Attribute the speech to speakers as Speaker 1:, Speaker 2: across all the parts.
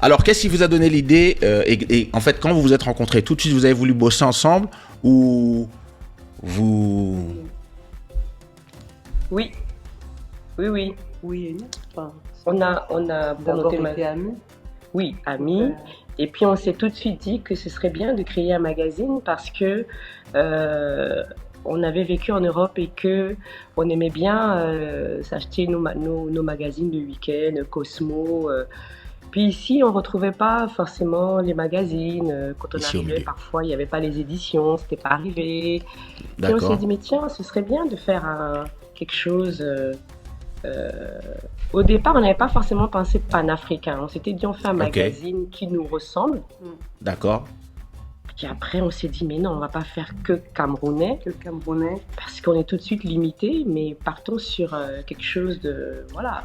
Speaker 1: Alors, qu'est-ce qui vous a donné l'idée et en fait, quand vous vous êtes rencontrés, tout de suite, vous avez voulu bosser ensemble ou vous...
Speaker 2: Oui, oui.
Speaker 3: Oui et non. Enfin,
Speaker 2: On a pour
Speaker 3: d'abord
Speaker 2: monter
Speaker 3: été amis.
Speaker 2: Oui, amis. Et puis on s'est tout de suite dit que ce serait bien de créer un magazine parce que on avait vécu en Europe et que on aimait bien s'acheter nos magazines de week-end, Cosmo. Puis ici, on retrouvait pas forcément les magazines. Quand on
Speaker 1: Ici, au
Speaker 2: arrivait,
Speaker 1: milieu.
Speaker 2: parfois, il n'y avait pas les éditions, c'était pas arrivé. Puis on s'est
Speaker 1: D'accord.
Speaker 2: dit, mais tiens, ce serait bien de faire quelque chose. Au départ, on n'avait pas forcément pensé panafricain. On s'était dit, on fait un
Speaker 1: Ok.
Speaker 2: magazine qui nous ressemble.
Speaker 1: D'accord.
Speaker 2: Puis après, on s'est dit, mais non, on va pas faire que camerounais,
Speaker 3: Que Camerounais.
Speaker 2: parce qu'on est tout de suite limité, mais partons sur quelque chose de, voilà,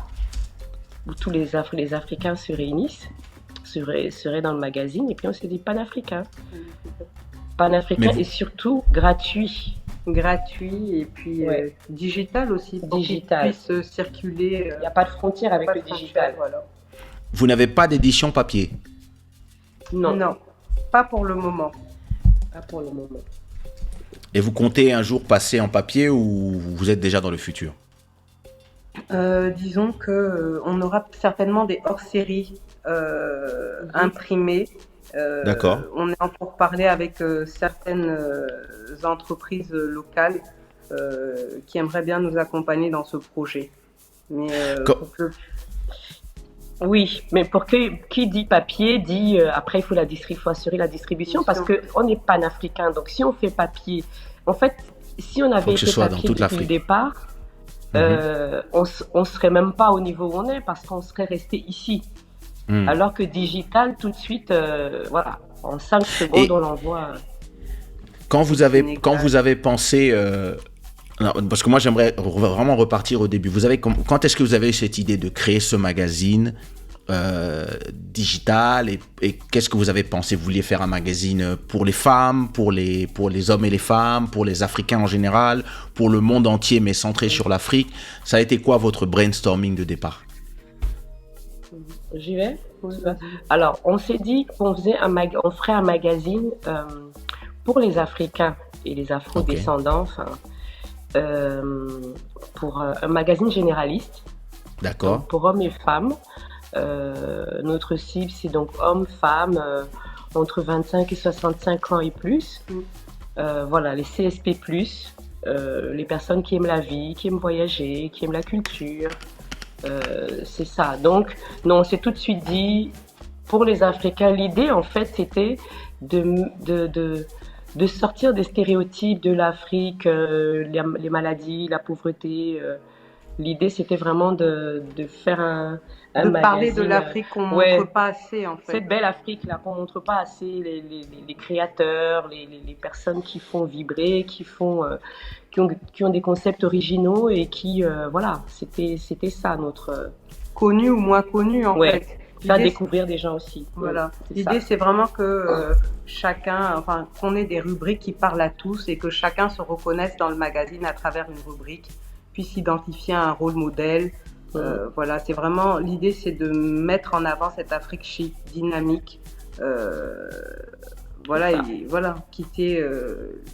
Speaker 2: où tous les Africains se réunissent, seraient dans le magazine, et puis on s'est dit panafricain. Panafricain
Speaker 1: Mais vous-
Speaker 2: et surtout gratuit.
Speaker 3: Gratuit et puis
Speaker 2: Ouais.
Speaker 3: digital aussi. Pour
Speaker 2: Digital.
Speaker 3: qu'il puisse circuler.
Speaker 2: Il n'y a pas de frontière avec
Speaker 3: pas
Speaker 2: le
Speaker 3: de frontière,
Speaker 2: digital.
Speaker 3: Voilà.
Speaker 1: Vous n'avez pas d'édition papier.
Speaker 2: Non,
Speaker 3: Non, pas pour le moment.
Speaker 2: pas pour le moment.
Speaker 1: Et vous comptez un jour passer en papier ou vous êtes déjà dans le futur?
Speaker 3: Disons que on aura certainement des hors-séries imprimées.
Speaker 1: D'accord.
Speaker 3: On est en pourparlers avec certaines entreprises locales qui aimeraient bien nous accompagner dans ce projet. Mais pour que
Speaker 2: Oui, mais qui dit papier dit après il faut assurer la distribution parce que on est panafricain. Donc si on fait papier, en fait, si on avait
Speaker 1: que ce
Speaker 2: été
Speaker 1: soit dans
Speaker 2: papier
Speaker 1: toute
Speaker 2: depuis le
Speaker 1: l'Afrique.
Speaker 2: départ, on serait même pas au niveau où on est parce qu'on serait resté ici. Alors que digital, tout de suite, voilà, en 5 secondes,
Speaker 1: Et-
Speaker 2: on l'envoie.
Speaker 1: Quand vous avez pensé, non, parce que moi j'aimerais vraiment repartir au début. Quand est-ce que vous avez eu cette idée de créer ce magazine digital et qu'est-ce que vous avez pensé? Vous vouliez faire un magazine pour les femmes, pour les hommes et les femmes, pour les Africains en général, pour le monde entier mais centré sur l'Afrique. Ça a été quoi votre brainstorming de départ?
Speaker 2: J'y vais. Alors, on s'est dit qu'on ferait un magazine pour les Africains et les Afro-descendants, pour un magazine généraliste.
Speaker 1: D'accord.
Speaker 2: Pour hommes et femmes. Notre cible, c'est donc hommes, femmes, entre 25 et 65 ans et plus. Voilà, les CSP+, les personnes qui aiment la vie, qui aiment voyager, qui aiment la culture. C'est ça. Donc, non, on s'est tout de suite dit, pour les Africains, l'idée, en fait, c'était de sortir des stéréotypes de l'Afrique, les maladies, la pauvreté. L'idée, c'était vraiment de faire un magazine.
Speaker 3: Parler de l'Afrique qu'on montre pas assez, en fait.
Speaker 2: Cette belle Afrique là qu'on montre pas assez, les créateurs, les personnes qui font vibrer, qui ont des concepts originaux et qui voilà, c'était ça notre
Speaker 3: connu ou moins connu en fait.
Speaker 2: Faire découvrir des gens aussi.
Speaker 3: Voilà. L'idée c'est vraiment que qu'on ait des rubriques qui parlent à tous et que chacun se reconnaisse dans le magazine à travers une rubrique, puisse identifier un rôle modèle. Voilà, c'est vraiment l'idée, c'est de mettre en avant cette Afrique chic, dynamique. Voilà, et voilà, quitter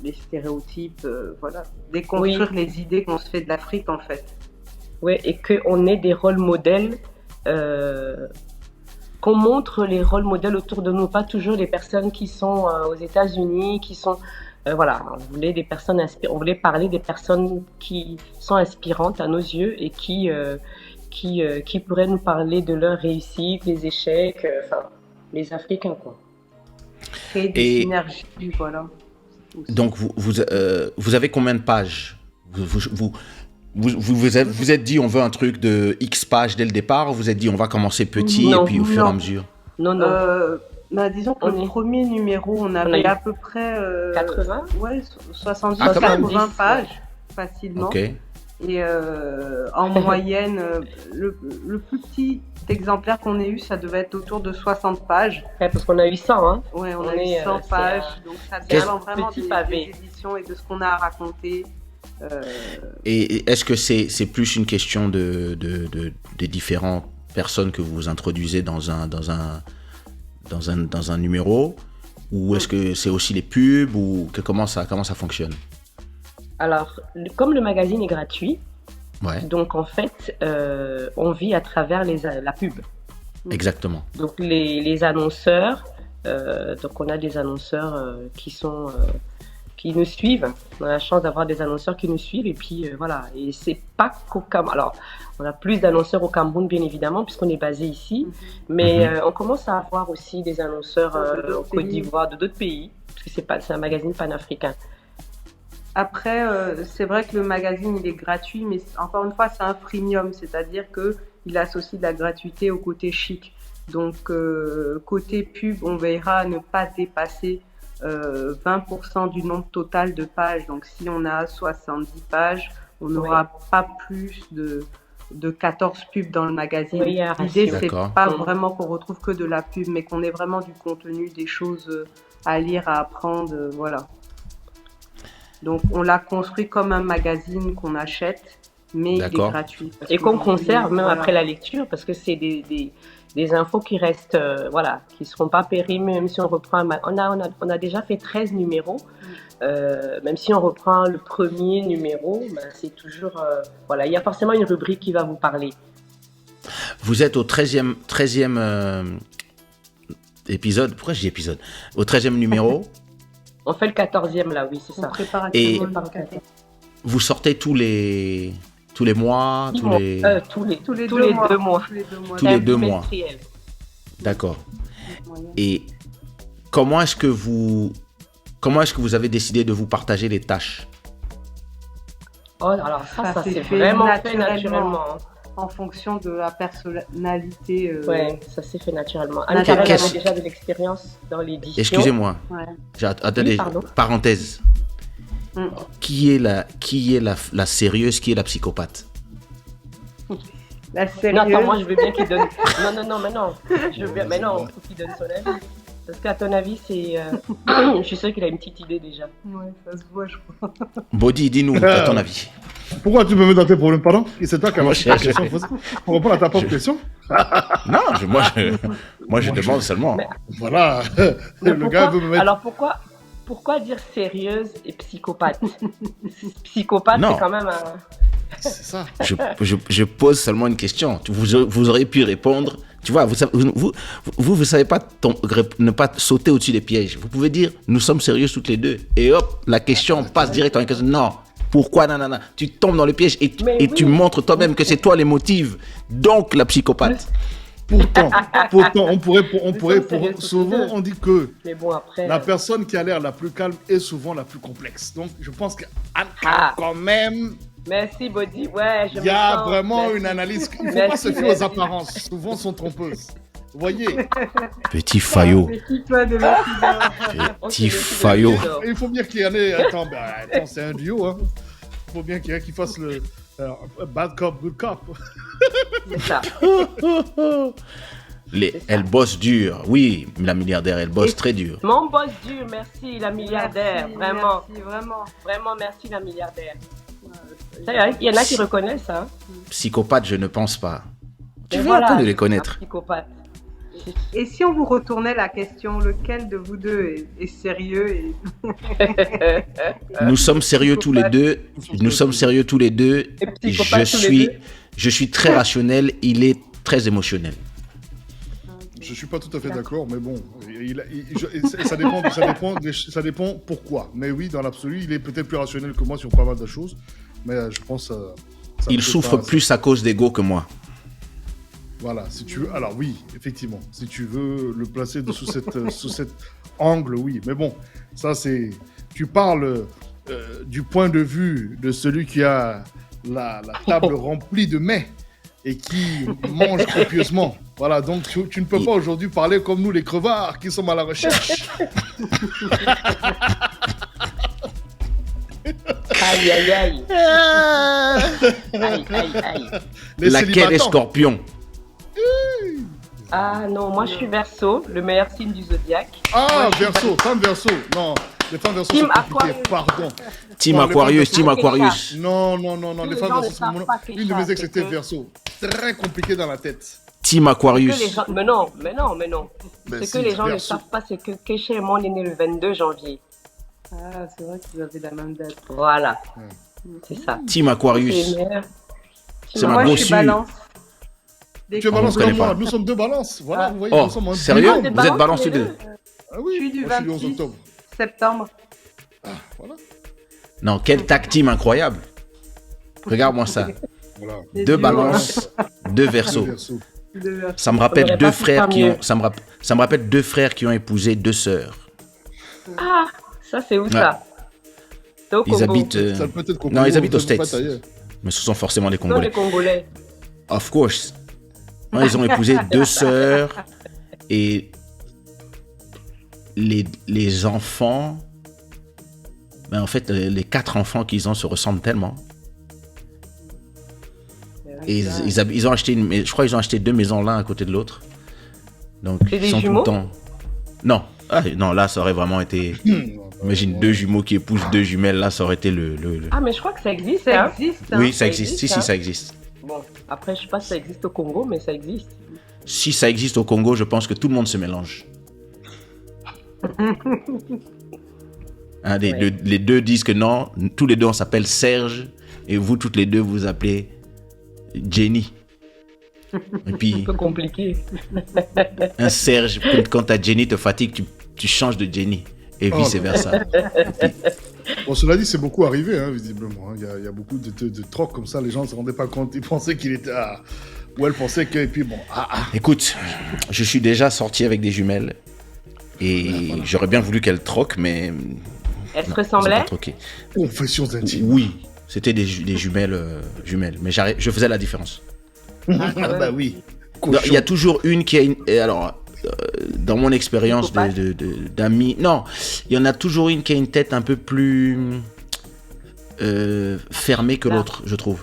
Speaker 3: les stéréotypes, voilà, déconstruire les idées qu'on se fait de l'Afrique en fait.
Speaker 2: Oui, et qu'on ait des rôles modèles, qu'on montre les rôles modèles autour de nous, pas toujours les personnes qui sont aux États-Unis, qui sont voilà, on voulait des personnes on voulait parler des personnes qui sont inspirantes à nos yeux et qui pourraient nous parler de leurs réussites, les échecs, les Africains quoi.
Speaker 3: Créer des synergies, voilà.
Speaker 1: Donc vous avez combien de pages? Vous êtes dit on veut un truc de X pages dès le départ, ou vous êtes dit on va commencer petit et puis au fur et à mesure?
Speaker 2: Non.
Speaker 3: Disons que le premier numéro, on avait à peu près
Speaker 2: 80
Speaker 3: ouais, 70-80 pages facilement.
Speaker 1: Okay.
Speaker 3: Et en moyenne, le plus petit exemplaire qu'on ait eu, ça devait être autour de 60 pages.
Speaker 2: Ouais, parce qu'on a eu 100, hein.
Speaker 3: Ouais, on a eu 100 pages. Donc ça dépend vraiment des éditions et de ce qu'on a à raconter.
Speaker 1: Et est-ce que c'est plus une question des différentes personnes que vous introduisez dans dans un numéro, ou est-ce que c'est aussi les pubs, ou comment ça fonctionne?
Speaker 2: Alors, comme le magazine est gratuit,
Speaker 1: Ouais,
Speaker 2: donc en fait, on vit à travers la pub.
Speaker 1: exactement.
Speaker 2: Donc les annonceurs, donc on a des annonceurs qui nous suivent. On a la chance d'avoir des annonceurs qui nous suivent et puis voilà. Et c'est pas qu'au Cameroun. Alors, on a plus d'annonceurs au Cameroun bien évidemment puisqu'on est basé ici, mais on commence à avoir aussi des annonceurs
Speaker 3: D'autres
Speaker 2: en Côte
Speaker 3: pays.
Speaker 2: d'Ivoire, de d'autres pays, parce que c'est un magazine panafricain.
Speaker 3: Après, c'est vrai que le magazine, il est gratuit, mais encore une fois, c'est un freemium, c'est-à-dire qu'il associe de la gratuité au côté chic. Donc, côté pub, on veillera à ne pas dépasser 20% du nombre total de pages. Donc, si on a 70 pages, on n'aura pas plus de 14 pubs dans le magazine.
Speaker 2: Oui, il y a un
Speaker 3: L'idée,
Speaker 2: ratio.
Speaker 3: c'est
Speaker 1: D'accord.
Speaker 3: pas vraiment qu'on retrouve que de la pub, mais qu'on ait vraiment du contenu, des choses à lire, à apprendre, voilà. Donc, on l'a construit comme un magazine qu'on achète, mais il est
Speaker 1: D'accord.
Speaker 3: gratuit. Parce
Speaker 2: Et qu'on
Speaker 3: qu'aujourd'hui,
Speaker 2: conserve même
Speaker 3: voilà.
Speaker 2: après la lecture, parce que c'est des infos qui restent, voilà, qui ne seront pas périmées, même si on reprend on a déjà fait 13 numéros. Même si on reprend le premier numéro, ben, c'est toujours, voilà, il y a forcément une rubrique qui va vous parler.
Speaker 1: Vous êtes au 13e épisode. Pourquoi je dis épisode? Au 13e numéro.
Speaker 2: On fait le 14e là, oui, c'est
Speaker 3: On
Speaker 2: ça.
Speaker 3: prépare
Speaker 1: Et-
Speaker 3: actuellement le 14e.
Speaker 1: Vous sortez tous les mois, tous les...
Speaker 2: Tous les
Speaker 3: Tous les
Speaker 2: 2
Speaker 3: 2
Speaker 2: mois.
Speaker 3: mois. Tous les 2 mois.
Speaker 1: Tous les
Speaker 2: C'est
Speaker 1: deux mois.
Speaker 2: bimestriel.
Speaker 1: D'accord.
Speaker 3: Moyen.
Speaker 1: Et comment est-ce que vous avez décidé de vous partager les tâches?
Speaker 2: Oh, alors ça
Speaker 3: Ça
Speaker 2: c'est
Speaker 3: s'est fait
Speaker 2: vraiment fait
Speaker 3: naturellement.
Speaker 2: naturellement.
Speaker 3: En fonction de la personnalité.
Speaker 2: Ouais, ça s'est fait naturellement.
Speaker 3: Naturellement.
Speaker 2: Anne-Carole
Speaker 1: Qu'est-ce-
Speaker 2: avait déjà de l'expérience dans l'édition.
Speaker 1: Excusez-moi.
Speaker 3: Ouais.
Speaker 1: Attendez,
Speaker 2: Oui, pardon.
Speaker 1: parenthèse.
Speaker 3: Mm.
Speaker 1: Qui est la sérieuse, qui est la psychopathe?
Speaker 3: La
Speaker 2: Non,
Speaker 3: sérieuse.
Speaker 2: attends, moi je veux bien qu'il donne. Non, mais non. Je veux bien, mais non, il faut qu'il donne son avis. Parce qu'à ton avis, c'est. Je suis sûre qu'il a une petite idée déjà.
Speaker 3: Ouais, ça se voit, je crois.
Speaker 1: Body, dis-nous, à ton avis.
Speaker 4: Pourquoi tu me mets dans tes problèmes, pardon? Et c'est toi qui as
Speaker 1: Moi,
Speaker 4: lancé ta question. On répond à ta propre question.
Speaker 1: Non, moi je demande seulement.
Speaker 2: Mais-
Speaker 4: Voilà.
Speaker 2: Mais
Speaker 4: Le gars veut me mettre.
Speaker 2: Alors pourquoi dire sérieuse et psychopathe? Psychopathe,
Speaker 1: Non.
Speaker 2: c'est quand même un.
Speaker 4: C'est ça.
Speaker 1: Je pose seulement une question. Vous auriez pu répondre. Tu vois, vous savez pas ne pas sauter au-dessus des pièges. Vous pouvez dire, nous sommes sérieux toutes les deux. Et hop, la question passe direct en une question. Non. Pourquoi? Non. Tu tombes dans le piège et
Speaker 2: Mais oui.
Speaker 1: tu montres toi-même que c'est toi les motives. Donc, la psychopathe.
Speaker 4: Pourtant, on pourrait,
Speaker 2: sérieux,
Speaker 4: souvent on dit que
Speaker 2: Mais bon, après.
Speaker 4: la personne qui a l'air la plus calme est souvent la plus complexe. Donc, je pense qu'Anne,
Speaker 2: Ah.
Speaker 4: quand même,
Speaker 2: Merci, Body. Ouais, je
Speaker 4: il
Speaker 2: me
Speaker 4: y a
Speaker 2: sens.
Speaker 4: vraiment
Speaker 2: Merci.
Speaker 4: une analyse. Il ne faut
Speaker 2: Merci,
Speaker 4: pas se fier
Speaker 2: merci.
Speaker 4: aux apparences. Souvent, sont trompeuses. Vous voyez,
Speaker 1: Petit faillot.
Speaker 3: Méfie-toi de la
Speaker 2: On
Speaker 1: Petit
Speaker 2: se méfie de
Speaker 1: faillot.
Speaker 2: l'autre.
Speaker 4: il faut bien qu'il y en ait. Attends, c'est un duo. Hein. Il faut bien qu'il y en ait qui fasse le bad cop, good cop.
Speaker 2: C'est ça.
Speaker 1: Elle bosse dur. Oui, la milliardaire, elle bosse très dur.
Speaker 2: Mon boss dur, merci la milliardaire.
Speaker 3: Merci,
Speaker 2: Vraiment.
Speaker 3: merci, vraiment.
Speaker 2: Vraiment, merci la milliardaire. Ça, il y en a qui reconnaissent, hein.
Speaker 1: Psychopathe, je ne pense pas. Tu
Speaker 2: Mais
Speaker 1: veux
Speaker 2: voilà,
Speaker 1: un peu de les
Speaker 2: un
Speaker 1: connaître.
Speaker 2: psychopathe.
Speaker 3: Et si on vous retournait la question, lequel de vous deux est sérieux et
Speaker 1: Nous sommes sérieux tous les deux. Nous sommes sérieux tous les deux.
Speaker 2: Et psychopathe tous les deux.
Speaker 1: Je suis très rationnel. Il est très émotionnel.
Speaker 4: Je suis pas tout à fait d'accord, mais bon, ça dépend pourquoi. Mais oui, dans l'absolu, il est peut-être plus rationnel que moi sur pas mal de choses, mais je pense. Ça
Speaker 1: Il
Speaker 4: peut
Speaker 1: souffre
Speaker 4: pas-
Speaker 1: plus à cause d'ego que moi.
Speaker 4: Voilà, si tu veux. Alors oui, effectivement, si tu veux le placer sous cet angle, oui. Mais bon, ça c'est. Tu parles du point de vue de celui qui a la table remplie de mets et qui mange copieusement. Voilà, donc tu ne peux pas aujourd'hui parler comme nous les crevards qui sommes à la recherche.
Speaker 2: Aïe, aïe, aïe. Aïe, aïe, aïe.
Speaker 4: Les
Speaker 1: Laquelle est
Speaker 4: célibatants.
Speaker 1: Scorpion?
Speaker 2: Ah non, moi je suis Verseau, le meilleur signe du zodiaque.
Speaker 4: Ah, Verseau, femme Verseau. Non, les femmes Verseau
Speaker 2: Team
Speaker 4: sont compliquées,
Speaker 2: Aquarius.
Speaker 4: pardon.
Speaker 1: Team
Speaker 4: Non,
Speaker 1: Aquarius,
Speaker 4: les
Speaker 1: Team
Speaker 2: femmes-
Speaker 1: Aquarius.
Speaker 4: Non,
Speaker 2: Tous
Speaker 4: les
Speaker 2: les
Speaker 4: femmes
Speaker 2: gens
Speaker 4: Verseau
Speaker 2: ne
Speaker 4: sont
Speaker 2: savent pas que
Speaker 4: une de
Speaker 2: ça,
Speaker 4: mes ex
Speaker 2: c'est
Speaker 4: était
Speaker 2: que-
Speaker 4: Verseau. Très compliqué dans la tête.
Speaker 1: Team Aquarius.
Speaker 2: Mais non.
Speaker 4: Ben
Speaker 2: Ce que les gens ne
Speaker 4: Verseau.
Speaker 2: savent pas, c'est que Kesha et moi, on est nés le 22 janvier.
Speaker 3: Ah, c'est vrai que vous avez la même date.
Speaker 2: Voilà. C'est ça.
Speaker 1: Team Aquarius. C'est ma
Speaker 3: Moi, je
Speaker 1: grosse
Speaker 3: suis balance.
Speaker 4: Tu es balance
Speaker 1: je connais
Speaker 4: comme moi,
Speaker 1: pas.
Speaker 4: nous sommes deux balances. Voilà,
Speaker 3: Ah.
Speaker 4: vous voyez,
Speaker 1: Oh,
Speaker 4: nous sommes un
Speaker 1: sérieux?
Speaker 2: Ah, des
Speaker 1: Vous
Speaker 2: balances,
Speaker 1: êtes balance
Speaker 2: les
Speaker 1: tous les
Speaker 2: deux.
Speaker 1: deux?
Speaker 4: Ah oui,
Speaker 3: Je suis du
Speaker 4: moi, je suis du 11
Speaker 3: 26
Speaker 4: octobre.
Speaker 3: septembre.
Speaker 4: Voilà.
Speaker 1: Non, quel tag team incroyable. Regarde-moi ça.
Speaker 4: Voilà.
Speaker 3: Les
Speaker 1: Deux
Speaker 3: duos,
Speaker 1: balances, deux versos.
Speaker 4: Verseau.
Speaker 3: de-
Speaker 1: Ça me rappelle
Speaker 2: aurait
Speaker 1: deux
Speaker 2: pas pu
Speaker 1: frères
Speaker 2: faire
Speaker 1: qui ont.
Speaker 2: mieux.
Speaker 1: Ça me rappelle deux frères qui ont épousé deux sœurs.
Speaker 2: Ah, ça, c'est où ça? C'est au
Speaker 1: Ils
Speaker 2: Congo.
Speaker 1: habitent.
Speaker 4: Ça peut être
Speaker 1: Non, ils habitent aux
Speaker 4: ça peut pas
Speaker 1: States.
Speaker 4: être ailleurs.
Speaker 1: Mais ce sont forcément des
Speaker 2: Non, les
Speaker 1: Congolais.
Speaker 2: Congolais.
Speaker 1: Of course. Non, ils ont épousé deux sœurs et les enfants. Ben en fait, les 4 enfants qu'ils ont se ressemblent tellement. Et ils ont acheté je crois qu'ils ont acheté 2 maisons l'un à côté de l'autre. Donc
Speaker 2: C'est
Speaker 1: ils
Speaker 2: des
Speaker 1: sont tout
Speaker 2: jumeaux?
Speaker 1: le temps. Non, non, là ça aurait vraiment été. Imagine 2 jumeaux qui épousent 2 jumelles, là ça aurait été le.
Speaker 2: Ah, mais je crois que ça existe.
Speaker 3: Ça
Speaker 2: Hein?
Speaker 3: existe. Hein.
Speaker 1: Oui, ça
Speaker 2: ça
Speaker 1: existe.
Speaker 2: existe,
Speaker 1: Si,
Speaker 2: hein.
Speaker 1: ça existe.
Speaker 2: Bon, après, je sais pas si ça existe au Congo, mais ça existe.
Speaker 1: Si ça existe au Congo, je pense que tout le monde se mélange. Hein, les deux disent que non, tous les deux on s'appelle Serge et vous toutes les deux vous appelez Jenny. Et puis
Speaker 2: Un peu compliqué.
Speaker 1: un Serge, quand ta Jenny te fatigue, tu changes de Jenny et
Speaker 4: Oh,
Speaker 1: vice versa.
Speaker 4: Bon, cela dit, c'est beaucoup arrivé, hein, visiblement. hein. Il y a beaucoup de trocs comme ça. Les gens ne se rendaient pas compte. Ils pensaient qu'il était. Ou elle pensait que. Et puis bon.
Speaker 1: Écoute, je suis déjà sorti avec des jumelles et j'aurais bien voulu qu'elles troquent, mais
Speaker 2: Elle se
Speaker 1: ils ont pas
Speaker 2: ressemblaient?
Speaker 1: troqué.
Speaker 4: Confessions intimes.
Speaker 1: Oui, c'était des jumelles, mais je faisais la différence.
Speaker 4: Bah oui.
Speaker 1: Non, il y a toujours une qui a une. Alors, dans mon expérience
Speaker 2: Psychopathe.
Speaker 1: d'amis, non, il y en a toujours une qui a une tête un peu plus fermée que l'autre, je trouve.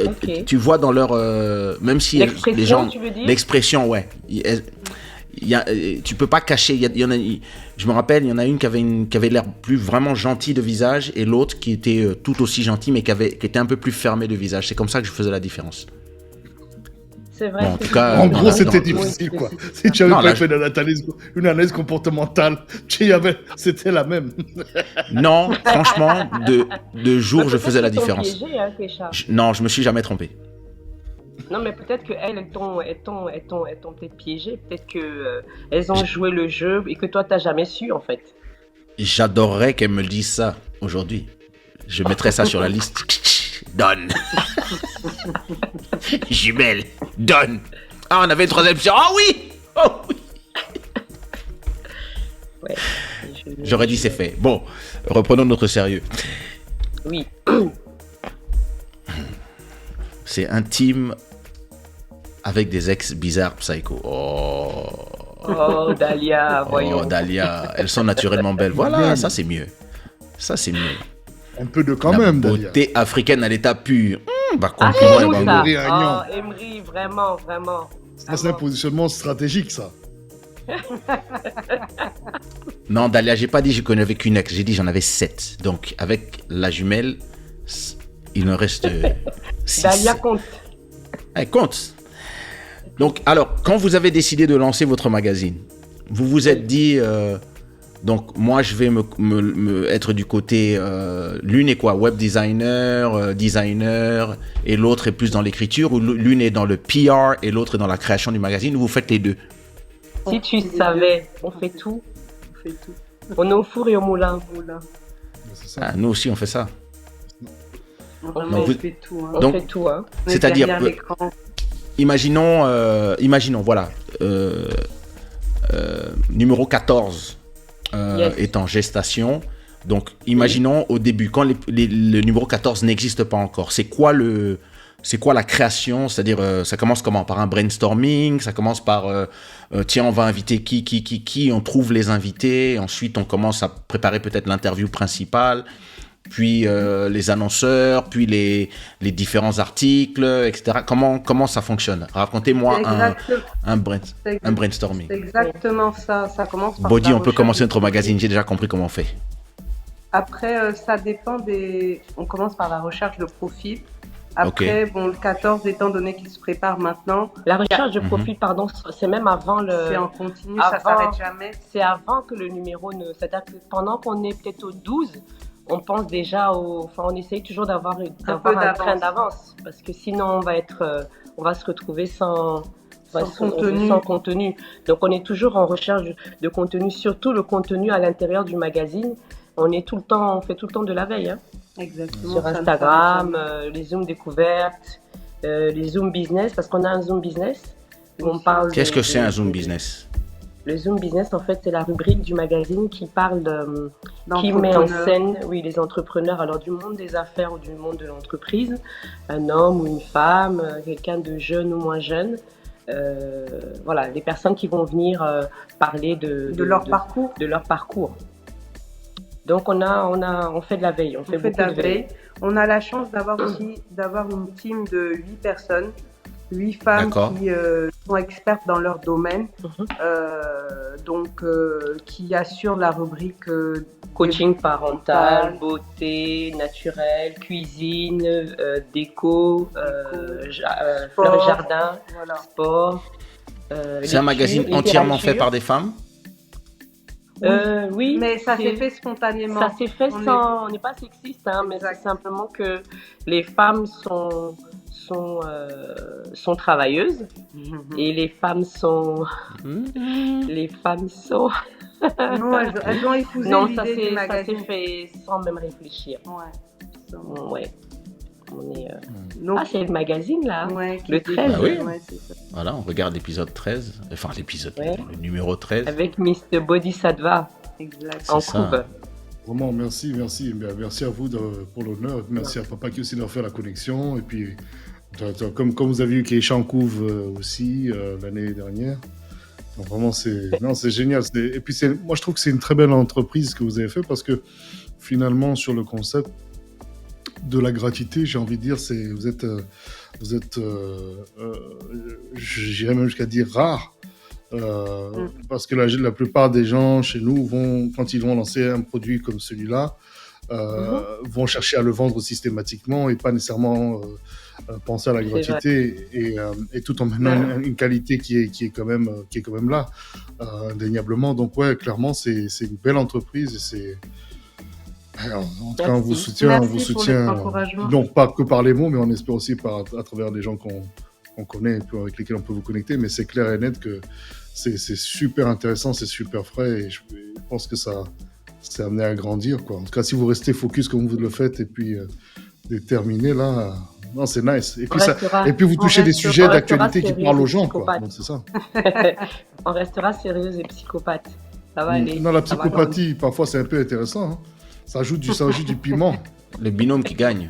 Speaker 2: Ok.
Speaker 1: Tu vois dans leur. Même si les
Speaker 2: L'expression,
Speaker 1: gens.
Speaker 2: tu veux dire?
Speaker 1: L'expression, ouais. Tu peux pas cacher. Je me rappelle, il y en a une qui avait l'air plus vraiment gentille de visage et l'autre qui était tout aussi gentille mais qui était un peu plus fermée de visage. C'est comme ça que je faisais la différence.
Speaker 2: C'est vrai.
Speaker 1: Bon, en
Speaker 2: que
Speaker 1: tout cas,
Speaker 4: En
Speaker 1: dans
Speaker 4: gros,
Speaker 1: la-
Speaker 4: c'était
Speaker 1: dans-
Speaker 4: difficile, quoi. Si tu avais
Speaker 1: Non,
Speaker 4: pas
Speaker 1: là,
Speaker 4: fait une analyse comportementale, c'était la même.
Speaker 1: Non, franchement, de jour, je faisais la
Speaker 2: Peut-être qu'ils t'ont
Speaker 1: différence.
Speaker 2: piégé, hein, Kesha.
Speaker 1: Non, je me suis jamais trompé.
Speaker 2: Non, mais peut-être qu'elles t'ont peut-être piégé. Peut-être qu'elles ont joué le jeu et que toi, t'as jamais su, en fait.
Speaker 1: J'adorerais qu'elle me le dise ça aujourd'hui. Je mettrais ça sur la liste. Donne. Jumelle. Donne. Ah, on avait une troisième option. Ah oui. Oh oui.
Speaker 2: Ouais.
Speaker 1: J'aurais dit c'est fait. Bon, reprenons notre sérieux.
Speaker 2: Oui.
Speaker 1: C'est intime avec des ex bizarres psycho. Oh.
Speaker 2: Oh, Dahlia, voyons.
Speaker 1: Oh, Dahlia. Elles sont naturellement belles. Voilà, ça c'est mieux. Ça c'est mieux.
Speaker 4: Un peu de quand
Speaker 1: La
Speaker 4: même, Dahlia.
Speaker 1: beauté africaine à l'état pur. Bah,
Speaker 2: Ah,
Speaker 1: compliment
Speaker 2: c'est
Speaker 1: et
Speaker 2: où
Speaker 1: bango.
Speaker 2: ça?
Speaker 4: Emery, Agnan.
Speaker 2: Oh, Emery, vraiment, vraiment.
Speaker 4: Ça, c'est un positionnement stratégique, ça.
Speaker 1: Non, Dahlia, j'ai pas dit je connais qu'une ex, j'ai dit j'en avais 7. Donc, avec la jumelle, il me reste 6.
Speaker 2: Dahlia compte.
Speaker 1: Elle compte. Donc, alors, quand vous avez décidé de lancer votre magazine, vous vous êtes dit, donc moi je vais être du côté, l'une est quoi, web designer, designer, et l'autre est plus dans l'écriture, ou l'une est dans le PR et l'autre est dans la création du magazine, ou vous faites les deux?
Speaker 2: Si tu savais, on fait tout.
Speaker 3: On fait tout.
Speaker 2: On est au four et au moulin.
Speaker 4: C'est ça.
Speaker 1: Ah, nous aussi on fait ça.
Speaker 3: Vraiment,
Speaker 1: Donc,
Speaker 3: on
Speaker 1: vous-
Speaker 3: fait tout. Hein.
Speaker 2: On
Speaker 1: Donc,
Speaker 2: fait tout, hein.
Speaker 3: On est
Speaker 1: c'est-à-dire
Speaker 3: derrière
Speaker 1: que-
Speaker 3: l'écran.
Speaker 1: Imaginons, voilà, numéro 14
Speaker 2: Yes.
Speaker 1: est en gestation. Donc, imaginons au début, quand le numéro 14 n'existe pas encore, c'est quoi la création? C'est-à-dire, ça commence comment? Par un brainstorming? Ça commence par, tiens, on va inviter qui? On trouve les invités. Ensuite, on commence à préparer peut-être l'interview principale. Puis les annonceurs, puis les différents articles, etc. Comment ça fonctionne? Racontez-moi un brainstorming.
Speaker 3: C'est exactement ça. Ça commence par
Speaker 1: Body,
Speaker 3: la
Speaker 1: on peut
Speaker 3: recherche
Speaker 1: commencer
Speaker 3: de
Speaker 1: notre
Speaker 3: profil.
Speaker 1: magazine, j'ai déjà compris comment on fait.
Speaker 3: Après, ça dépend des. On commence par la recherche de profil. Après, bon, le 14, étant donné qu'il se prépare maintenant,
Speaker 2: La recherche de profil, pardon, c'est même avant
Speaker 3: c'est
Speaker 2: le.
Speaker 3: en continu, ça
Speaker 2: Avant-
Speaker 3: s'arrête jamais.
Speaker 2: C'est avant que le numéro ne. C'est-à-dire que pendant qu'on est peut-être au 12, on pense déjà au. Enfin, on essaye toujours d'avoir
Speaker 3: peu
Speaker 2: un
Speaker 3: d'avance.
Speaker 2: train d'avance. Parce que sinon, on va se retrouver sans.
Speaker 3: Contenu.
Speaker 2: Sans contenu. Donc, on est toujours en recherche de contenu, surtout le contenu à l'intérieur du magazine. On fait tout le temps de la veille, hein.
Speaker 3: Exactement.
Speaker 2: Sur
Speaker 3: ça ne
Speaker 2: Instagram,
Speaker 3: s'arrête jamais.
Speaker 2: les zooms découvertes, les zooms business, parce qu'on a un zoom business où on parle.
Speaker 1: Qu'est-ce que c'est un Zoom business?
Speaker 2: Le zoom business, en fait, c'est la rubrique du magazine qui parle qui met en
Speaker 3: D'entrepreneurs.
Speaker 2: scène, oui, les entrepreneurs, alors du monde des affaires ou du monde de l'entreprise, un homme ou une femme, quelqu'un de jeune ou moins jeune. Voilà, les personnes qui vont venir parler
Speaker 3: De leur parcours.
Speaker 2: de leur parcours. Donc on fait de la veille, on fait
Speaker 3: On fait de
Speaker 2: beaucoup
Speaker 3: la veille. On a la chance d'avoir une team de 8 personnes, 8 femmes
Speaker 1: D'accord.
Speaker 3: qui sont expertes dans leur domaine,
Speaker 2: Mhm.
Speaker 3: qui assurent la rubrique
Speaker 2: Coaching parental, beauté, naturel, cuisine, déco,
Speaker 3: Sport.
Speaker 2: fleurs et jardin,
Speaker 3: Voilà.
Speaker 2: sport.
Speaker 1: C'est un magazine entièrement fait par des femmes?
Speaker 2: Oui,
Speaker 3: Mais ça s'est
Speaker 2: c'est-
Speaker 3: fait spontanément.
Speaker 2: Ça s'est fait
Speaker 3: On
Speaker 2: sans. On n'est pas sexiste, hein, mais
Speaker 3: Exact.
Speaker 2: c'est simplement que les femmes sont travailleuses et les femmes sont. Les femmes sont.
Speaker 3: Non, elles ont épousé
Speaker 2: Non, ça
Speaker 3: l'idée du
Speaker 2: s'est
Speaker 3: magazine.
Speaker 2: fait sans même réfléchir.
Speaker 3: Ouais.
Speaker 2: Ouais. On est,
Speaker 3: Donc,
Speaker 2: Ah, c'est le magazine là.
Speaker 3: ouais, qui
Speaker 2: le
Speaker 3: était-
Speaker 2: 13.
Speaker 1: Ah oui.
Speaker 3: Ouais, c'est ça.
Speaker 1: Voilà, on regarde l'épisode 13. Enfin, l'épisode,
Speaker 2: Ouais.
Speaker 1: le numéro 13.
Speaker 2: Avec Mr. Bodhisattva
Speaker 3: Exact.
Speaker 2: en
Speaker 1: C'est ça.
Speaker 2: couve.
Speaker 4: Vraiment, merci. Merci à vous pour l'honneur. Merci à Papa qui aussi d'avoir fait la connexion. Et puis, comme vous avez eu Keisha en couve aussi l'année dernière. Donc, vraiment, c'est génial. Et puis, moi, je trouve que c'est une très belle entreprise que vous avez fait parce que finalement, sur le concept de la gratuité, j'ai envie de dire, vous êtes j'irais même jusqu'à dire rare. Parce que la plupart des gens chez nous quand ils vont lancer un produit comme celui-là, vont chercher à le vendre systématiquement et pas nécessairement penser à la
Speaker 2: C'est
Speaker 4: gratuité et tout en menant une qualité qui est quand même là, indéniablement. Donc ouais, clairement c'est une belle entreprise et c'est en tout cas, on vous
Speaker 2: Merci.
Speaker 4: soutient,
Speaker 3: Merci pour les encouragements.
Speaker 4: non pas que par les mots, mais on espère aussi à travers des gens qu'on connaît et puis avec lesquels on peut vous connecter. Mais c'est clair et net que c'est super intéressant, c'est super frais et je pense que ça c'est amené à grandir, quoi. En tout cas, si vous restez focus comme vous le faites et puis déterminé là, non, c'est nice. Et puis vous touchez des sujets d'actualité qui parlent aux gens, quoi. Donc c'est ça.
Speaker 2: On restera sérieuse et psychopathe. Ça va aller.
Speaker 4: Non, la
Speaker 2: ça va
Speaker 4: psychopathie, parfois c'est un peu intéressant. Hein. Ça ajoute du piment.
Speaker 1: Le binôme qui gagne.